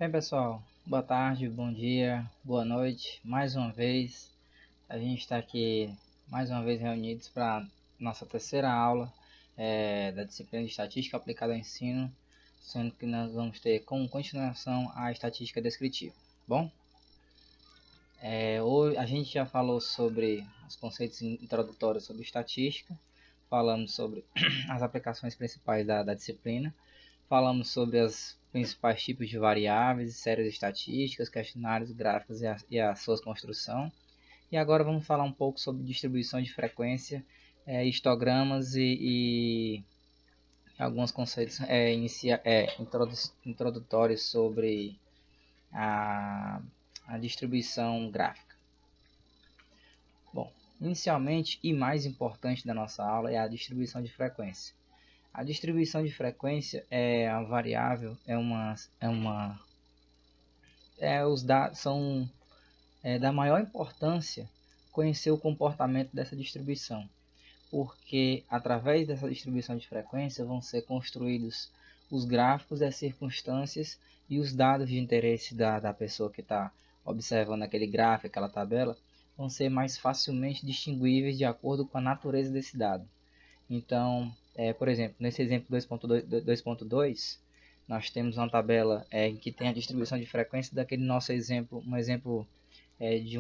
Bem, pessoal, boa tarde, bom dia, boa noite. Mais uma vez, a gente está aqui mais uma vez reunidos para nossa terceira aula da disciplina de Estatística aplicada ao ensino, sendo que nós vamos ter como continuação a estatística descritiva. Bom, hoje a gente já falou sobre os conceitos introdutórios sobre estatística, falamos sobre as aplicações principais da disciplina. Falamos sobre os principais tipos de variáveis, séries estatísticas, questionários, gráficos e a sua construção. E agora vamos falar um pouco sobre distribuição de frequência, histogramas e alguns conceitos introdutórios sobre a, a distribuição gráfica. Bom, inicialmente e mais importante da nossa aula é a distribuição de frequência. A distribuição de frequência é a variável, os dados são da maior importância conhecer o comportamento dessa distribuição, porque através dessa distribuição de frequência vão ser construídos os gráficos das circunstâncias e os dados de interesse da pessoa que está observando aquele gráfico, aquela tabela, vão ser mais facilmente distinguíveis de acordo com a natureza desse dado. Então, por exemplo, nesse exemplo 2.2, nós temos uma tabela em que tem a distribuição de frequência daquele nosso exemplo, um exemplo de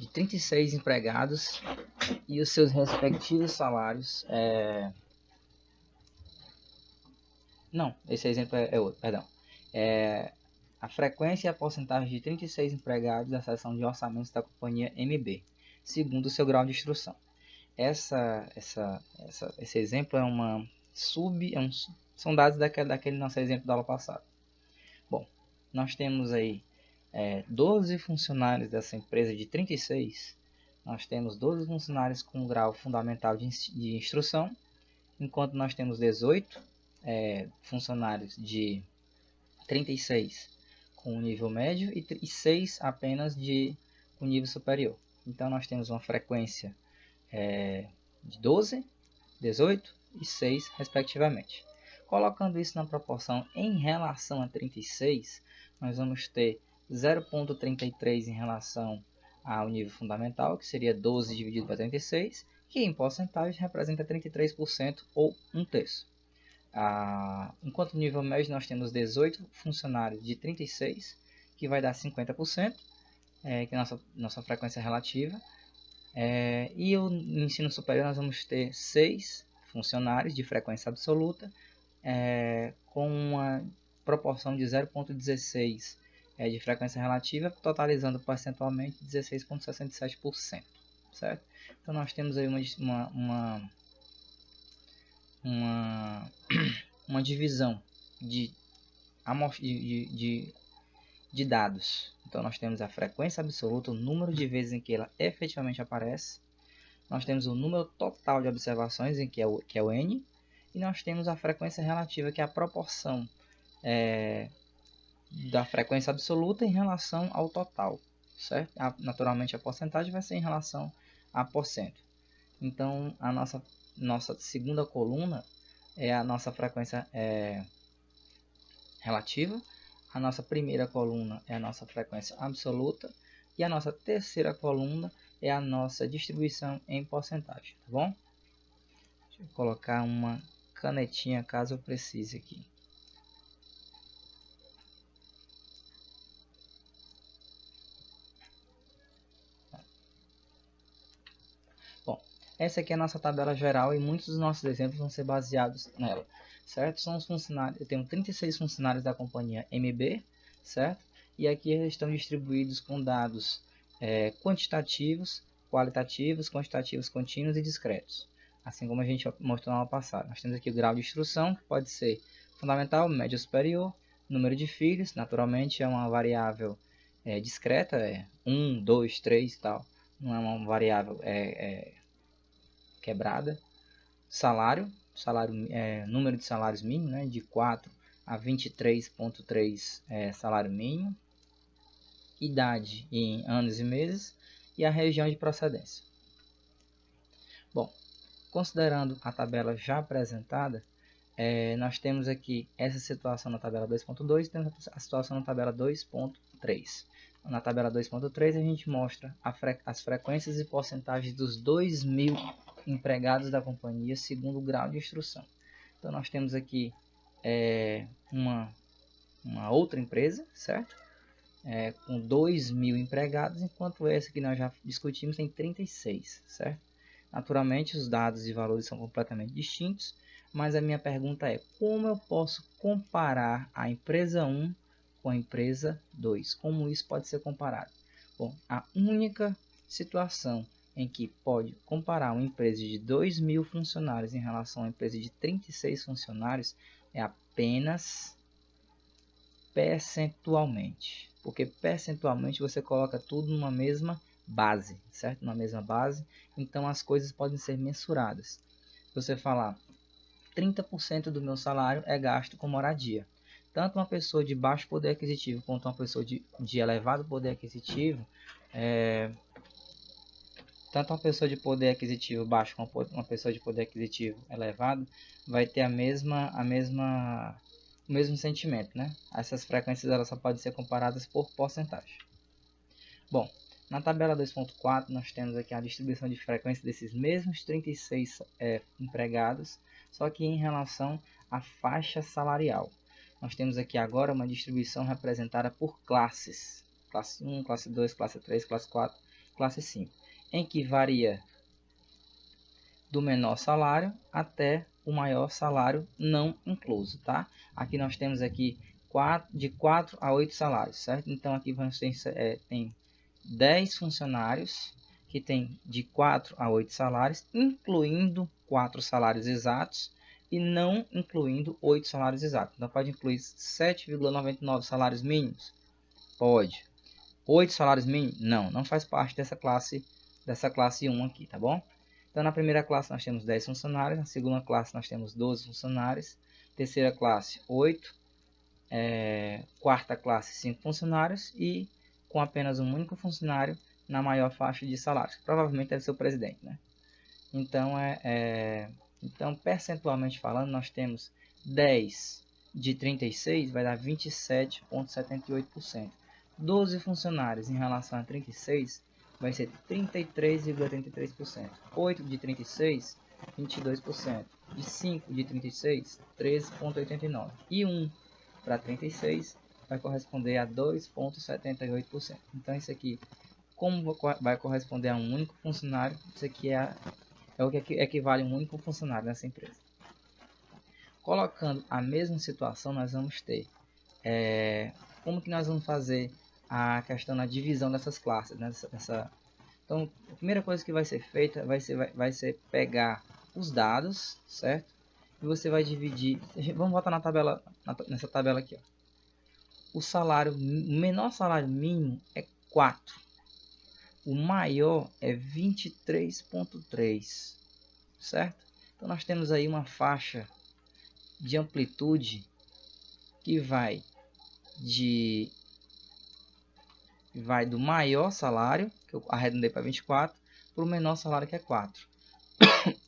36 empregados e os seus respectivos salários. Não, esse exemplo é outro, perdão. A frequência e a porcentagem de 36 empregados da seção de orçamentos da companhia MB, segundo o seu grau de instrução. Esse exemplo são dados daquele nosso exemplo da aula passada. Bom, nós temos aí 12 funcionários dessa empresa de 36. Nós temos 12 funcionários com grau fundamental de instrução, enquanto nós temos 18 funcionários de 36 com nível médio e 6 apenas de um nível superior. Então nós temos uma frequência de 12, 18 e 6 respectivamente. Colocando isso na proporção em relação a 36, nós vamos ter 0,33 em relação ao nível fundamental, que seria 12 dividido por 36, que em porcentagem representa 33% ou 1/3. Enquanto no nível médio nós temos 18 funcionários de 36, que vai dar 50%, que é a nossa frequência relativa. E no ensino superior nós vamos ter 6 funcionários de frequência absoluta, com uma proporção de 0,16 de frequência relativa, totalizando percentualmente 16,67%, certo? Então nós temos aí uma divisão de dados. Então nós temos a frequência absoluta, o número de vezes em que ela efetivamente aparece. Nós temos o número total de observações, que é o N. E nós temos a frequência relativa, que é a proporção da frequência absoluta em relação ao total, certo? Naturalmente a porcentagem vai ser em relação a porcento. Então a nossa segunda coluna é a nossa frequência relativa. A nossa primeira coluna é a nossa frequência absoluta. E a nossa terceira coluna é a nossa distribuição em porcentagem, tá bom? Deixa eu colocar uma canetinha caso eu precise aqui. Bom, essa aqui é a nossa tabela geral e muitos dos nossos exemplos vão ser baseados nela, certo? São os funcionários, eu tenho 36 funcionários da companhia MB, certo? E aqui eles estão distribuídos com dados quantitativos, qualitativos, quantitativos contínuos e discretos. Assim como a gente mostrou na aula passada. Nós temos aqui o grau de instrução, que pode ser fundamental, médio superior, número de filhos, naturalmente é uma variável discreta, 1, 2, 3 e tal. Não é uma variável quebrada. Salário número de salários mínimos, né, de 4 a 23,3 salário mínimo. Idade em anos e meses e a região de procedência. Bom, considerando a tabela já apresentada, nós temos aqui essa situação na tabela 2.2 e temos a situação na tabela 2.3. Na tabela 2.3 a gente mostra as frequências e porcentagens dos 2.000 empregados da companhia segundo o grau de instrução. Então nós temos aqui uma outra empresa, certo? Com 2.000 empregados, enquanto essa que nós já discutimos tem 36, certo? Naturalmente os dados e valores são completamente distintos, mas a minha pergunta é: como eu posso comparar a empresa 1 com a empresa 2? Como isso pode ser comparado? Bom, a única situação em que pode comparar uma empresa de 2.000 funcionários em relação a uma empresa de 36 funcionários é apenas percentualmente, porque percentualmente você coloca tudo numa mesma base, certo? Na mesma base, então as coisas podem ser mensuradas. Você falar 30% do meu salário é gasto com moradia. Tanto uma pessoa de baixo poder aquisitivo quanto uma pessoa de elevado poder aquisitivo, tanto uma pessoa de poder aquisitivo baixo como uma pessoa de poder aquisitivo elevado vai ter o mesmo sentimento, né? Essas frequências elas só podem ser comparadas por porcentagem. Bom, na tabela 2.4 nós temos aqui a distribuição de frequência desses mesmos 36 empregados, só que em relação à faixa salarial. Nós temos aqui agora uma distribuição representada por classes. Classe 1, classe 2, classe 3, classe 4, classe 5. Em que varia do menor salário até o maior salário não incluso, tá? Aqui nós temos aqui de 4 a 8 salários, certo? Então aqui tem 10 funcionários que tem de 4 a 8 salários, incluindo 4 salários exatos e não incluindo 8 salários exatos. Então pode incluir 7,99 salários mínimos? Pode. 8 salários mínimos? Não faz parte dessa classe 1 aqui, tá bom? Então na primeira classe nós temos 10 funcionários, na segunda classe nós temos 12 funcionários, terceira classe 8, quarta classe 5 funcionários e com apenas um único funcionário na maior faixa de salários, que provavelmente deve ser o presidente, né? Então, então, percentualmente falando, nós temos 10 de 36 vai dar 27,78%. 12 funcionários em relação a 36 vai ser 33,83%. 8 de 36, 22%. De 5 de 36, 13,89%. E 1 para 36 vai corresponder a 2,78%. Então isso aqui, como vai corresponder a um único funcionário, isso aqui é o que equivale a um único funcionário nessa empresa. Colocando a mesma situação, nós vamos ter como que nós vamos fazer a questão da divisão dessas classes, né? Então, a primeira coisa que vai ser feita vai ser pegar os dados, certo? E você vai dividir. Vamos voltar na tabela, nessa tabela aqui, ó. O menor salário mínimo é 4. O maior é 23,3, certo? Então nós temos aí uma faixa de amplitude que vai do maior salário, que eu arredondei para 24, para o menor salário, que é 4.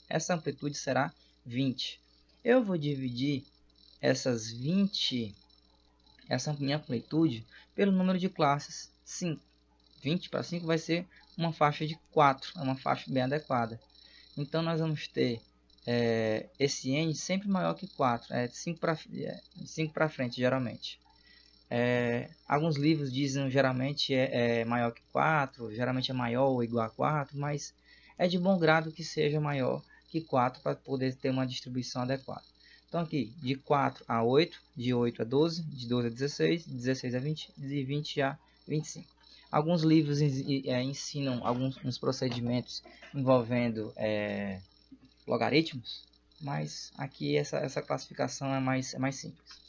Essa amplitude será 20. Eu vou dividir essa minha amplitude pelo número de classes 5. 20 para 5 vai ser uma faixa de 4, é uma faixa bem adequada. Então nós vamos ter esse n sempre maior que 4, 5 para frente geralmente. Alguns livros dizem geralmente é maior que 4, geralmente é maior ou igual a 4, mas é de bom grado que seja maior que 4 para poder ter uma distribuição adequada. Então aqui, de 4 a 8, de 8 a 12, de 12 a 16, de 16 a 20, de 20 a 25. Alguns livros ensinam uns procedimentos envolvendo logaritmos, mas aqui essa classificação é mais simples.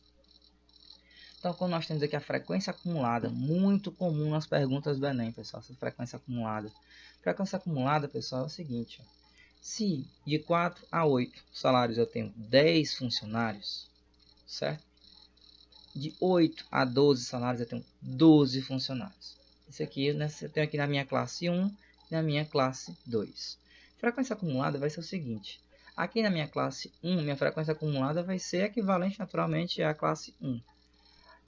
Então, quando nós temos aqui a frequência acumulada, muito comum nas perguntas do Enem, pessoal, essa frequência acumulada. Frequência acumulada, pessoal, é o seguinte, ó. Se de 4 a 8 salários eu tenho 10 funcionários, certo? De 8 a 12 salários eu tenho 12 funcionários. Isso aqui eu tenho aqui na minha classe 1 e na minha classe 2. Frequência acumulada vai ser o seguinte: Aqui na minha classe 1, minha frequência acumulada vai ser equivalente naturalmente à classe 1.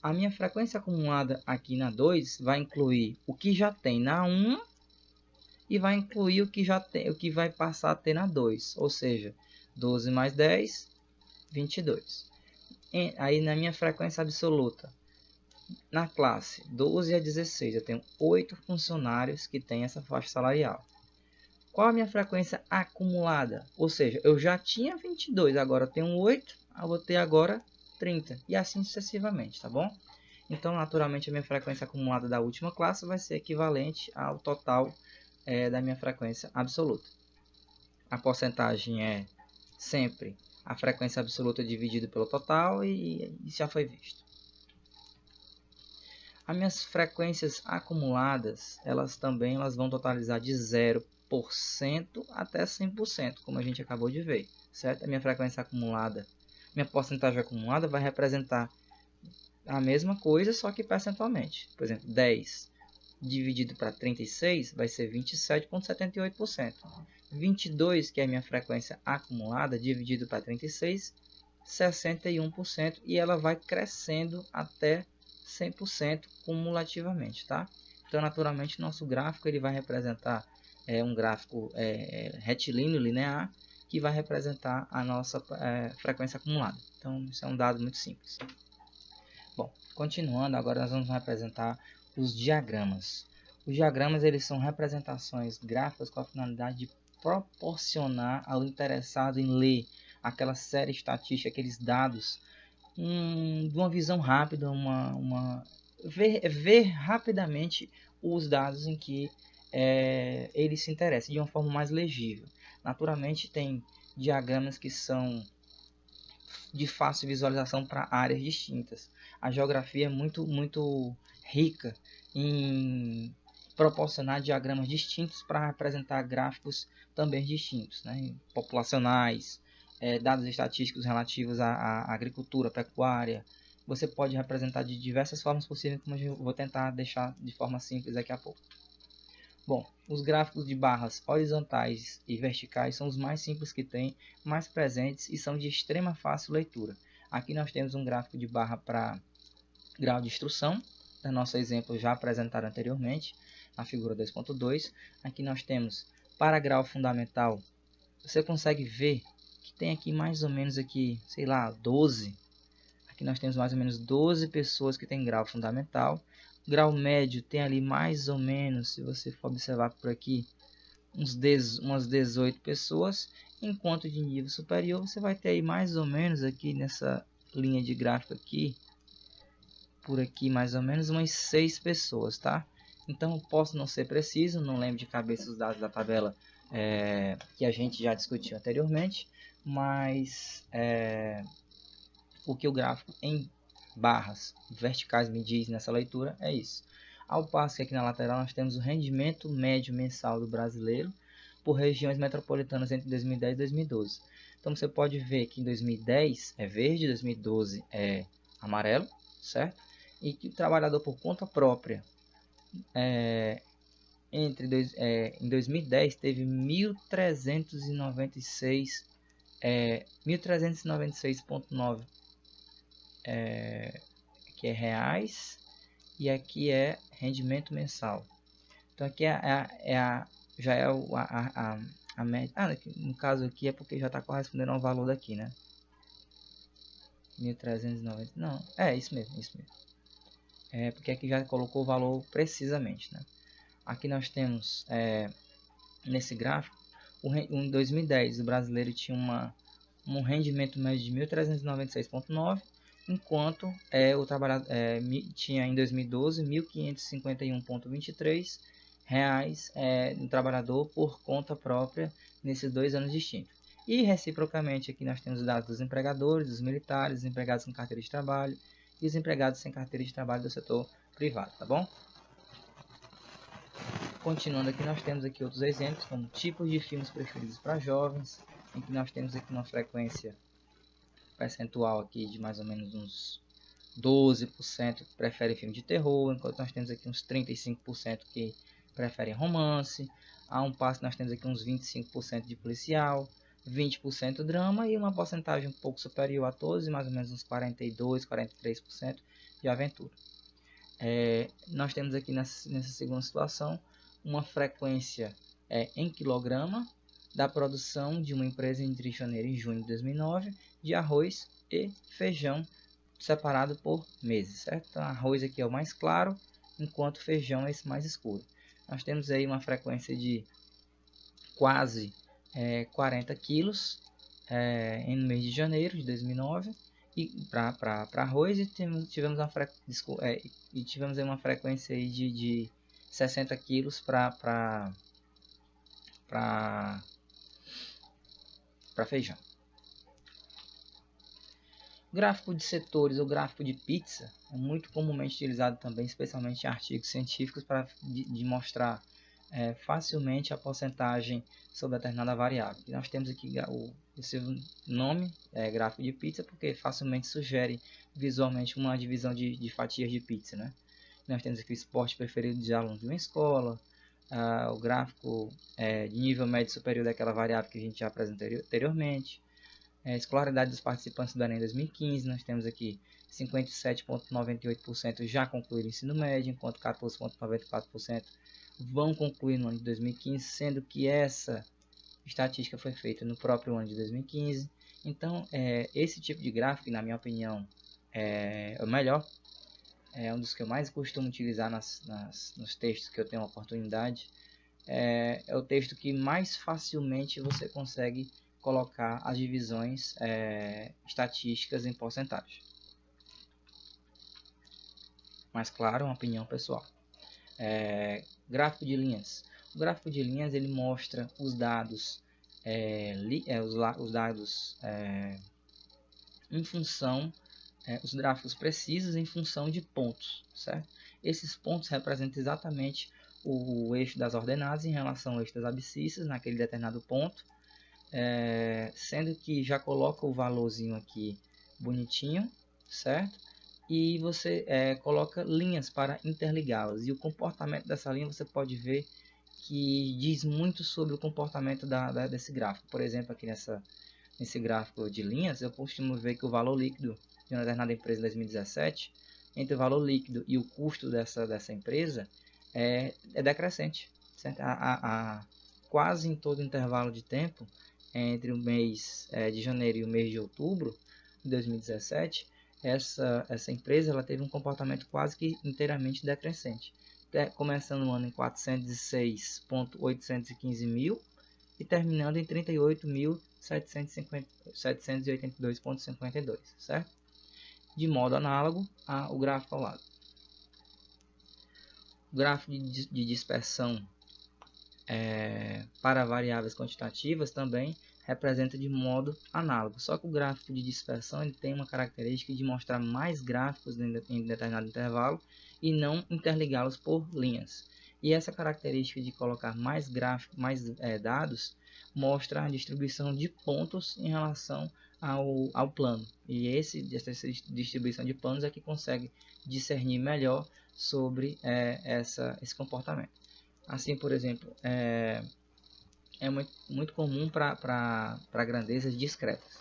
A minha frequência acumulada aqui na 2 vai incluir o que já tem na 1 e vai incluir o que já tem, o que vai passar a ter na 2, ou seja, 12 mais 10, 22. Aí na minha frequência absoluta, na classe 12 a 16, eu tenho 8 funcionários que têm essa faixa salarial. Qual a minha frequência acumulada? Ou seja, eu já tinha 22, agora eu tenho 8, eu vou ter agora 30, e assim sucessivamente, tá bom? Então, naturalmente, a minha frequência acumulada da última classe vai ser equivalente ao total da minha frequência absoluta. A porcentagem é sempre a frequência absoluta dividida pelo total e isso já foi visto. As minhas frequências acumuladas, elas vão totalizar de 0% até 100%, como a gente acabou de ver, certo? A minha frequência acumulada, minha porcentagem acumulada vai representar a mesma coisa, só que percentualmente. Por exemplo, 10 dividido para 36 vai ser 27,78%. 22, que é a minha frequência acumulada, dividido para 36, 61%, e ela vai crescendo até 100% cumulativamente, tá? Então, naturalmente, nosso gráfico ele vai representar um gráfico retilíneo linear que vai representar a nossa frequência acumulada. Então, isso é um dado muito simples. Bom, continuando, agora nós vamos representar os diagramas. Os diagramas eles são representações gráficas com a finalidade de proporcionar ao interessado em ler aquela série estatística, aqueles dados, de uma visão rápida, ver rapidamente os dados em que ele se interessa, de uma forma mais legível. Naturalmente, tem diagramas que são de fácil visualização para áreas distintas. A geografia é muito rica em proporcionar diagramas distintos para representar gráficos também distintos, né? Populacionais, dados estatísticos relativos à agricultura, pecuária. Você pode representar de diversas formas possíveis, como eu vou tentar deixar de forma simples daqui a pouco. Bom, os gráficos de barras horizontais e verticais são os mais simples que tem, mais presentes e são de extrema fácil leitura. Aqui nós temos um gráfico de barra para grau de instrução, da nosso exemplo já apresentado anteriormente, na figura 2.2. Aqui nós temos para grau fundamental, você consegue ver que tem aqui mais ou menos aqui, sei lá, 12. Aqui nós temos mais ou menos 12 pessoas que têm grau fundamental. Grau médio tem ali mais ou menos, se você for observar por aqui, umas 18 pessoas. Enquanto de nível superior, você vai ter aí mais ou menos aqui nessa linha de gráfico aqui, por aqui mais ou menos umas 6 pessoas, tá? Então, posso não ser preciso, não lembro de cabeça os dados da tabela que a gente já discutiu anteriormente, mas o que o gráfico em barras verticais me diz nessa leitura é isso. Ao passo que aqui na lateral nós temos o rendimento médio mensal do brasileiro por regiões metropolitanas entre 2010 e 2012. Então você pode ver que em 2010 é verde, 2012 é amarelo, certo? E que o trabalhador por conta própria em 2010 teve 1.396,9 que é reais, e aqui é rendimento mensal. Então aqui já é a média. No caso aqui é porque já está correspondendo ao valor daqui, né? 1.390. Não, isso mesmo, isso mesmo. Porque aqui já colocou o valor precisamente, né? Aqui nós temos nesse gráfico, em 2010 o brasileiro tinha um rendimento médio de 1.396,9, enquanto o trabalhador tinha em 2012 1.551,23 reais no trabalhador por conta própria nesses 2 anos distintos. E reciprocamente aqui nós temos os dados dos empregadores, dos militares, dos empregados com carteira de trabalho e os empregados sem carteira de trabalho do setor privado, tá bom? Continuando aqui, nós temos aqui outros exemplos, como tipos de filmes preferidos para jovens, em que nós temos aqui uma frequência percentual aqui de mais ou menos uns 12% que prefere filme de terror, enquanto nós temos aqui uns 35% que preferem romance. A um passo nós temos aqui uns 25% de policial, 20% drama e uma porcentagem um pouco superior a todos, mais ou menos uns 42, 43% de aventura. Nós temos aqui nessa segunda situação uma frequência em quilograma da produção de uma empresa entre janeiro e junho de 2009 de arroz e feijão separado por meses, certo? Então, arroz aqui é o mais claro, enquanto feijão é esse mais escuro. Nós temos aí uma frequência de quase 40 quilos no mês de janeiro de 2009 e para arroz, e tivemos uma frequência aí de 60 quilos para feijão. O gráfico de setores ou gráfico de pizza é muito comumente utilizado também, especialmente em artigos científicos, para de mostrar facilmente a porcentagem sobre determinada variável. E nós temos aqui o seu nome, gráfico de pizza, porque facilmente sugere visualmente uma divisão de fatias de pizza, né? Nós temos aqui o esporte preferido de alunos de uma escola, o gráfico de nível médio superior daquela variável que a gente já apresentou anteriormente, escolaridade dos participantes do Enem 2015, nós temos aqui 57,98% já concluíram o ensino médio, enquanto 14,94% vão concluir no ano de 2015, sendo que essa estatística foi feita no próprio ano de 2015. Então, esse tipo de gráfico, na minha opinião, é o melhor, é um dos que eu mais costumo utilizar nos textos que eu tenho a oportunidade. É o texto que mais facilmente você consegue colocar as divisões estatísticas em porcentagem. Mas claro, uma opinião pessoal. Gráfico de linhas. O gráfico de linhas ele mostra os dados, os dados em função, os gráficos precisos em função de pontos, certo? Esses pontos representam exatamente o eixo das ordenadas em relação ao eixo das abscissas naquele determinado ponto, sendo que já coloca o valorzinho aqui bonitinho, certo? E você coloca linhas para interligá-las, e o comportamento dessa linha você pode ver que diz muito sobre o comportamento desse gráfico. Por exemplo, aqui nesse gráfico de linhas, eu costumo ver que o valor líquido de uma determinada empresa em 2017, entre o valor líquido e o custo dessa empresa, é decrescente, certo? Quase em todo o intervalo de tempo, entre o mês de janeiro e o mês de outubro de 2017, essa empresa ela teve um comportamento quase que inteiramente decrescente, começando o ano em 406.815 mil e terminando em 38.782.52, certo? De modo análogo ao gráfico ao lado. O gráfico de dispersão para variáveis quantitativas também representa de modo análogo, só que o gráfico de dispersão ele tem uma característica de mostrar mais gráficos em determinado intervalo e não interligá-los por linhas. E essa característica de colocar mais gráficos, dados, mostra a distribuição de pontos em relação ao plano. E essa distribuição de planos é que consegue discernir melhor sobre esse comportamento. Assim, por exemplo, é muito comum para grandezas discretas.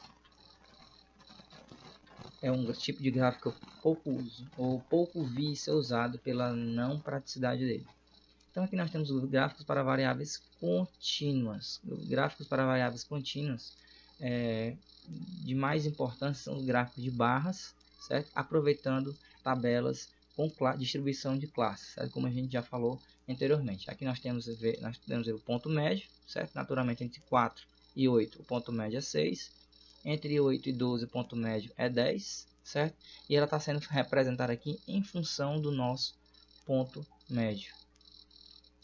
É um tipo de gráfico que eu pouco uso, ou pouco vi ser usado pela não praticidade dele. Então aqui nós temos os gráficos para variáveis contínuas. Os gráficos para variáveis contínuas de mais importância são os gráficos de barras, certo? Aproveitando tabelas com distribuição de classes, certo? Como a gente já falou anteriormente. Aqui nós temos o ponto médio, certo? Naturalmente entre 4 e 8 o ponto médio é 6, entre 8 e 12 o ponto médio é 10, certo? E ela está sendo representada aqui em função do nosso ponto médio,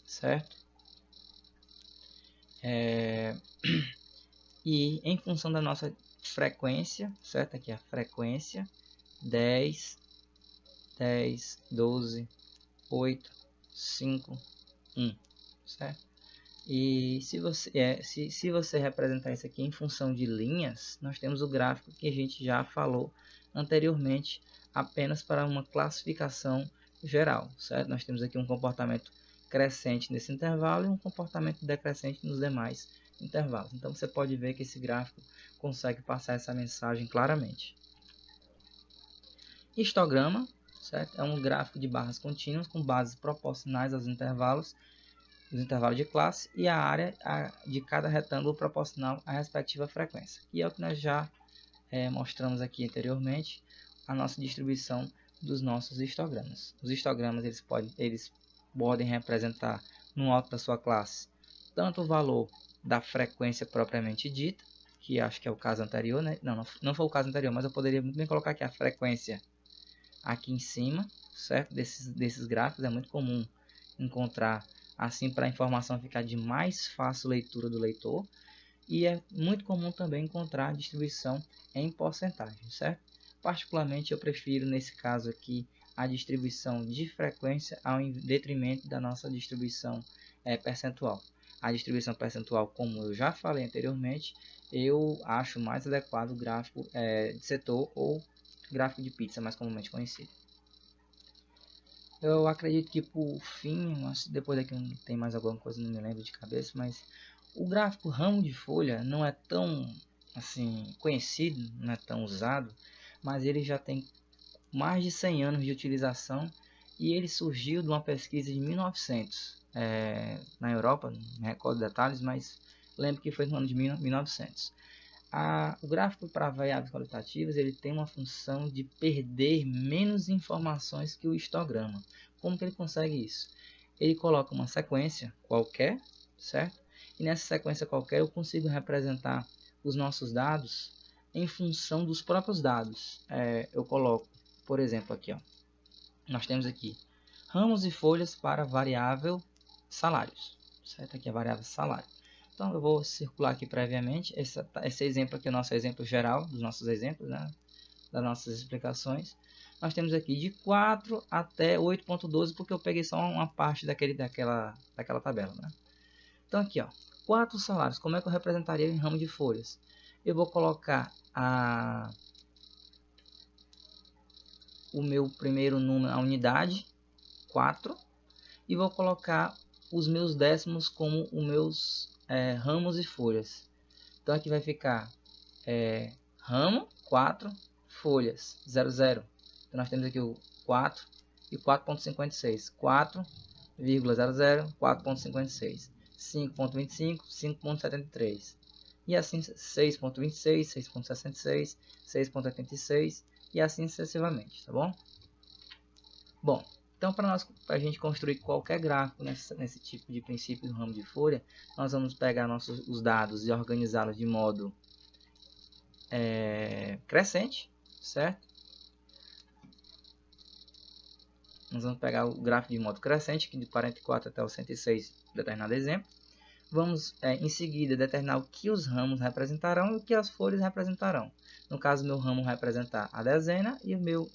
certo? E em função da nossa frequência, certo? Aqui a frequência 10, 12, 8, 5, 1, certo? E se você representar isso aqui em função de linhas, nós temos o gráfico que a gente já falou anteriormente, apenas para uma classificação geral, certo? Nós temos aqui um comportamento crescente nesse intervalo e um comportamento decrescente nos demais intervalos. Então você pode ver que esse gráfico consegue passar essa mensagem claramente. Histograma, certo? É um gráfico de barras contínuas com bases proporcionais aos intervalos, os intervalos de classe e a área de cada retângulo proporcional à respectiva frequência. E é o que nós já mostramos aqui anteriormente, a nossa distribuição dos nossos histogramas. Os histogramas eles podem representar no alto da sua classe tanto o valor da frequência propriamente dita, que acho que é o caso anterior, né? Não foi o caso anterior, mas eu poderia muito bem colocar aqui a frequência aqui em cima, certo? Desses gráficos é muito comum encontrar assim para a informação ficar de mais fácil leitura do leitor. E é muito comum também encontrar a distribuição em porcentagem, certo? Particularmente eu prefiro nesse caso aqui a distribuição de frequência ao detrimento da nossa distribuição percentual. A distribuição percentual, como eu já falei anteriormente, eu acho mais adequado o gráfico de setor ou gráfico de pizza, mais comumente conhecido. Eu acredito que por fim, depois daqui não tem mais alguma coisa, não me lembro de cabeça, mas o gráfico ramo de folha não é tão assim conhecido, não é tão usado, mas ele já tem mais de 100 anos de utilização e ele surgiu de uma pesquisa de 1900 na Europa, não me recordo detalhes, mas lembro que foi no ano de 1900. O gráfico para variáveis qualitativas ele tem uma função de perder menos informações que o histograma. Como que ele consegue isso? Ele coloca uma sequência qualquer, certo? E nessa sequência qualquer eu consigo representar os nossos dados em função dos próprios dados. Eu coloco, por exemplo, aqui, ó, nós temos aqui ramos e folhas para variável salários, certo? Aqui é a variável salário. Então eu vou circular aqui previamente, esse exemplo aqui é o nosso exemplo geral, dos nossos exemplos, né? Das nossas explicações. Nós temos aqui de 4 até 8.12, porque eu peguei só uma parte daquela tabela, né? Então aqui, ó, 4 salários, como é que eu representaria em ramo de folhas? Eu vou colocar o meu primeiro número, a unidade, 4, e vou colocar os meus décimos como os meus ramos e folhas. Então aqui vai ficar ramo, 4, folhas, 00. Então nós temos aqui o 4 e 4.56. 4,00, 4.56. 5.25, 5.73. E assim 6.26, 6.66, 6.86 e assim sucessivamente, tá bom? Bom, então para a gente construir qualquer gráfico nesse tipo de princípio do ramo de folha, nós vamos pegar os dados e organizá-los de modo crescente, certo? Nós vamos pegar o gráfico de modo crescente, que de 44 até o 106, determinado exemplo. Vamos, em seguida, determinar o que os ramos representarão e o que as folhas representarão. No caso, meu ramo vai representar a dezena e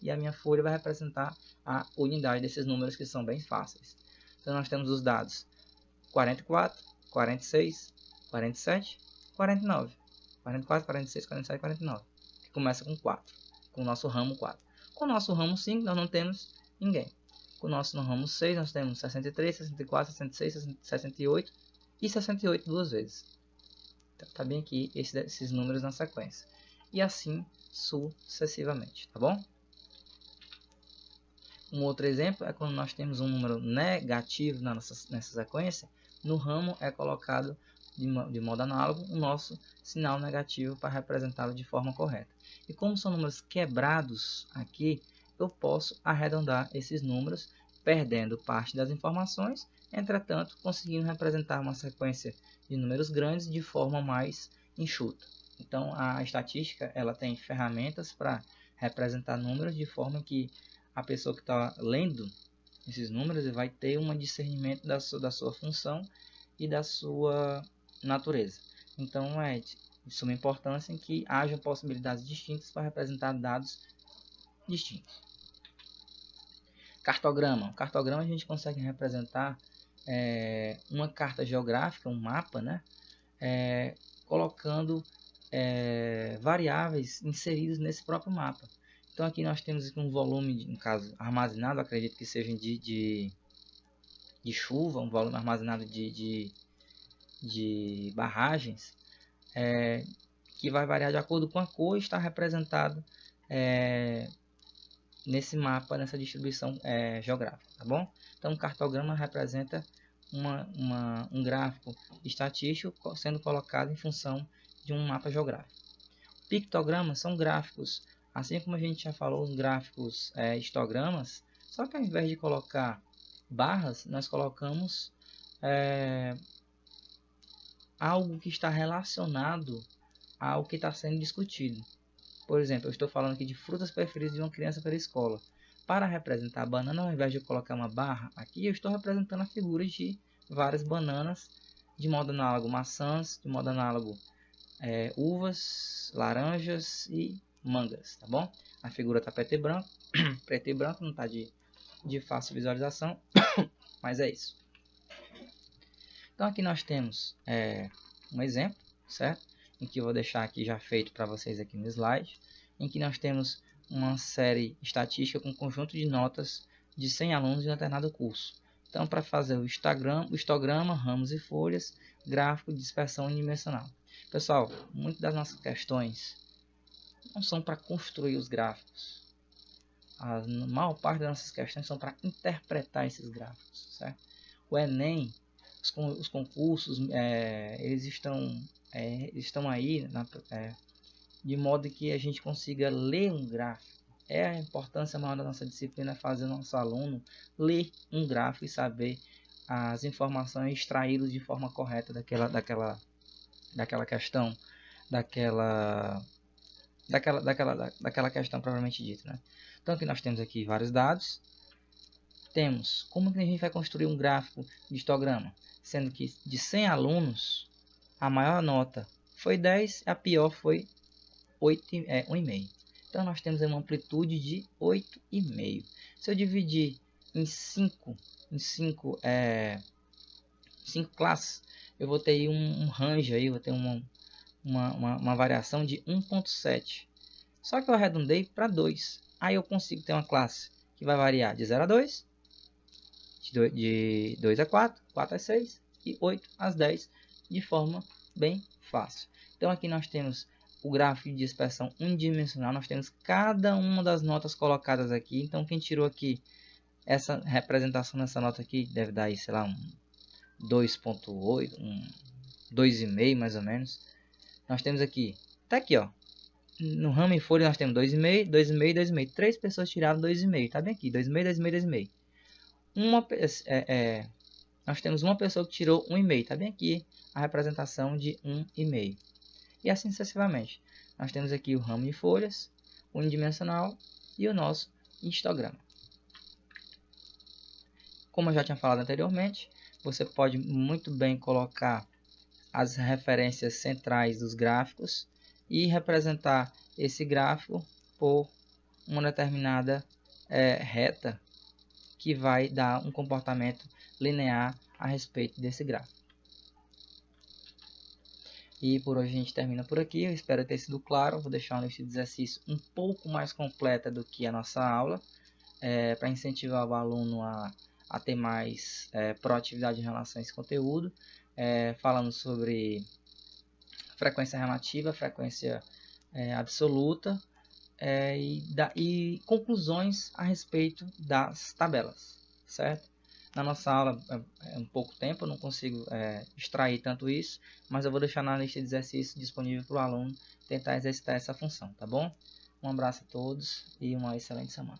a minha folha vai representar a unidade desses números que são bem fáceis. Então, nós temos os dados 44, 46, 47, 49. 44, 46, 47, 49. Que começa com 4, com o nosso ramo 4. Com o nosso ramo 5, nós não temos ninguém. Com o nosso ramo 6, nós temos 63, 64, 66, 68 e 68 duas vezes. Então, tá bem aqui esses números na sequência. E assim sucessivamente, tá bom? Um outro exemplo é quando nós temos um número negativo nessa sequência, no ramo é colocado de modo análogo o nosso sinal negativo para representá-lo de forma correta. E como são números quebrados aqui, eu posso arredondar esses números, perdendo parte das informações, entretanto, conseguindo representar uma sequência de números grandes de forma mais enxuta. Então, a estatística ela tem ferramentas para representar números de forma que a pessoa que está lendo esses números vai ter um discernimento da sua função e da sua natureza. Então, é de suma importância em que hajam possibilidades distintas para representar dados distintos. Cartograma. O cartograma a gente consegue representar uma carta geográfica, um mapa, né? Colocando variáveis inseridos nesse próprio mapa. Então aqui nós temos um volume, no caso, armazenado, acredito que seja de de chuva, um volume armazenado de barragens, que vai variar de acordo com a cor está representado nesse mapa, nessa distribuição geográfica, tá bom? Então, o cartograma representa um gráfico estatístico sendo colocado em função de um mapa geográfico. Pictogramas são gráficos, assim como a gente já falou, os gráficos histogramas, só que ao invés de colocar barras, nós colocamos algo que está relacionado ao que está sendo discutido. Por exemplo, eu estou falando aqui de frutas preferidas de uma criança pela escola. Para representar a banana, ao invés de eu colocar uma barra aqui, eu estou representando a figura de várias bananas, de modo análogo maçãs, de modo análogo uvas, laranjas e mangas, tá bom? A figura está preto e branco, preto e branco, não está de fácil visualização, mas é isso. Então aqui nós temos um exemplo, certo? Em que eu vou deixar aqui já feito para vocês aqui no slide, em que nós temos uma série estatística com um conjunto de notas de 100 alunos de um determinado curso. Então, para fazer o histograma, ramos e folhas, gráfico de dispersão unidimensional. Pessoal, muitas das nossas questões não são para construir os gráficos. A maior parte das nossas questões são para interpretar esses gráficos, certo? O Enem, os concursos, eles estão aí de modo que a gente consiga ler um gráfico. A importância maior da nossa disciplina é fazer o nosso aluno ler um gráfico e saber as informações, extraí-los de forma correta daquela questão, daquela questão propriamente dita, né? Então aqui nós temos aqui vários dados. Temos como que a gente vai construir um gráfico de histograma, sendo que de 100 alunos, a maior nota foi 10, a pior foi 1,5. Então nós temos uma amplitude de 8,5. Se eu dividir em 5 classes, eu vou ter aí um range aí, vou ter uma variação de 1,7. Só que eu arredondei para 2. Aí eu consigo ter uma classe que vai variar de 0 a 2, de 2 a 4, 4 a 6 e 8 a 10 de forma bem fácil. Então aqui nós temos o gráfico de dispersão unidimensional, nós temos cada uma das notas colocadas aqui. Então quem tirou aqui essa representação dessa nota aqui deve dar aí, sei lá, um 2,8, um 2,5 mais ou menos. Nós temos aqui, tá aqui ó, no ramo e folha nós temos 2,5, 2,5, 2,5. 3 pessoas tiraram 2,5, tá bem aqui, 2,5, 2,5, 2,5. Nós temos uma pessoa que tirou 1,5, tá bem aqui a representação de 1,5. E assim sucessivamente. Nós temos aqui o ramo de folhas, o unidimensional e o nosso histograma. Como eu já tinha falado anteriormente, você pode muito bem colocar as referências centrais dos gráficos e representar esse gráfico por uma determinada reta que vai dar um comportamento linear a respeito desse gráfico. E por hoje a gente termina por aqui. Eu espero ter sido claro. Vou deixar uma lista de exercícios um pouco mais completa do que a nossa aula, para incentivar o aluno a ter mais proatividade em relação a esse conteúdo. Falando sobre frequência relativa, frequência absoluta e conclusões a respeito das tabelas, certo? Na nossa aula é um pouco tempo, eu não consigo extrair tanto isso, mas eu vou deixar na lista de exercícios disponível para o aluno tentar exercitar essa função, tá bom? Um abraço a todos e uma excelente semana.